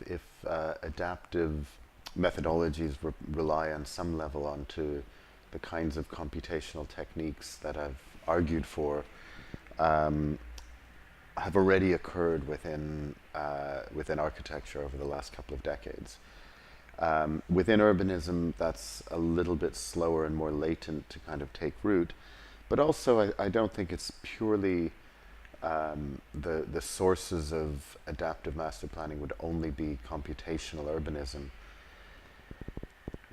if adaptive methodologies rely on some level onto the kinds of computational techniques that I've argued for, have already occurred within architecture over the last couple of decades. Within urbanism, that's a little bit slower and more latent to kind of take root, but also I don't think it's purely the sources of adaptive master planning would only be computational urbanism.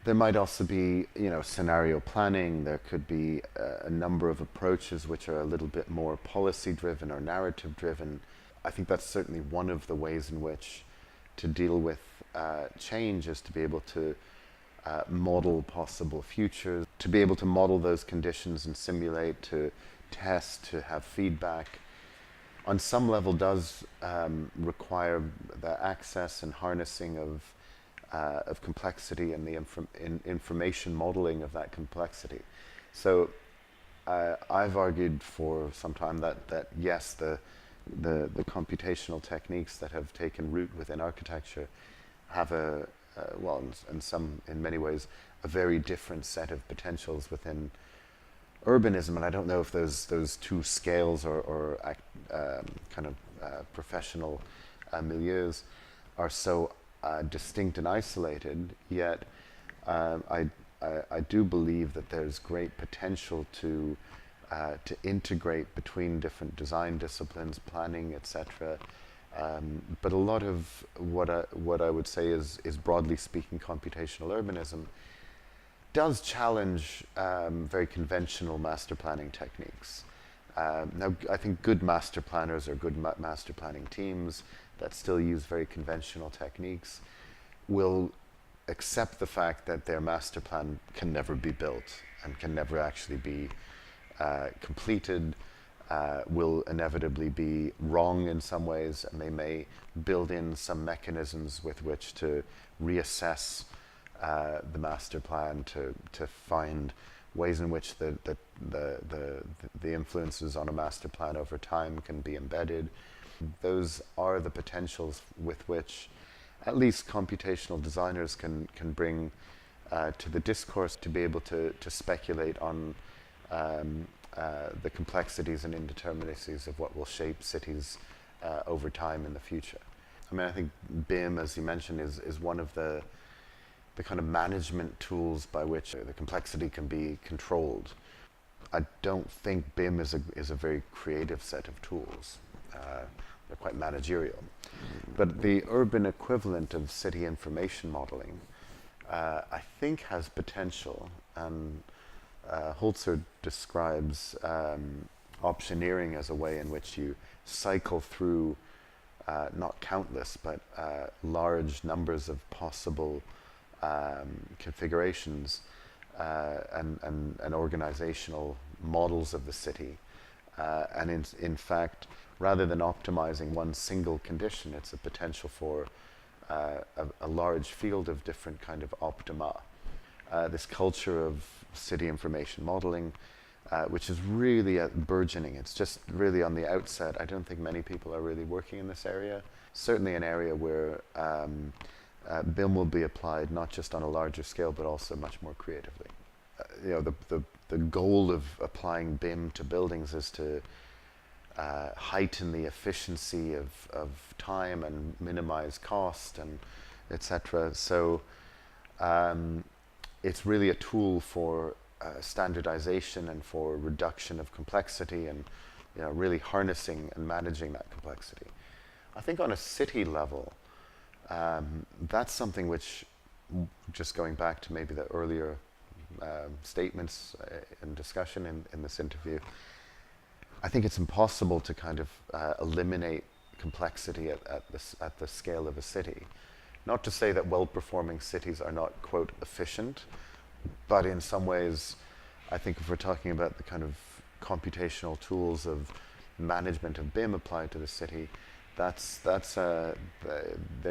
There might also be, scenario planning. There could be a number of approaches which are a little bit more policy-driven or narrative-driven. I think that's certainly one of the ways in which to deal with change is to be able to model possible futures, to be able to model those conditions and simulate, to test, to have feedback. On some level does require the access and harnessing of complexity and the information modeling of that complexity. So I've argued for some time that yes, the computational techniques that have taken root within architecture have in many ways, a very different set of potentials within urbanism, and I don't know if those two scales or professional milieus are so distinct and isolated, yet I do believe that there's great potential to integrate between different design disciplines, planning, etc. But a lot of what I would say is broadly speaking computational urbanism does challenge very conventional master planning techniques. Now, I think good master planners or good master planning teams that still use very conventional techniques will accept the fact that their master plan can never be built and can never actually be completed, will inevitably be wrong in some ways, and they may build in some mechanisms with which to reassess the master plan to find ways in which the influences on a master plan over time can be embedded. Those are the potentials with which at least computational designers can bring to the discourse to be able to speculate on the complexities and indeterminacies of what will shape cities over time in the future. I mean, I think BIM, as you mentioned, is one of the kind of management tools by which the complexity can be controlled. I don't think BIM is a very creative set of tools. They're quite managerial. But the urban equivalent of city information modeling, I think has potential, and Holzer describes optioneering as a way in which you cycle through not countless, but large numbers of possible configurations and organizational models of the city. And in fact, rather than optimizing one single condition, it's a potential for a large field of different kind of optima. This culture of city information modeling, which is really burgeoning. It's just really on the outset. I don't think many people are really working in this area. Certainly an area where BIM will be applied not just on a larger scale, but also much more creatively. The goal of applying BIM to buildings is to heighten the efficiency of time and minimize cost and etc. So it's really a tool for standardization and for reduction of complexity and really harnessing and managing that complexity. I think on a city level, that's something which, just going back to maybe the earlier statements and discussion in this interview, I think it's impossible to kind of eliminate complexity at the scale of a city. Not to say that well-performing cities are not, quote, efficient, but in some ways, I think if we're talking about the kind of computational tools of management of BIM applied to the city, there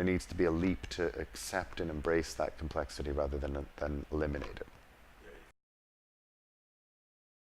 needs to be a leap to accept and embrace that complexity rather than eliminate it.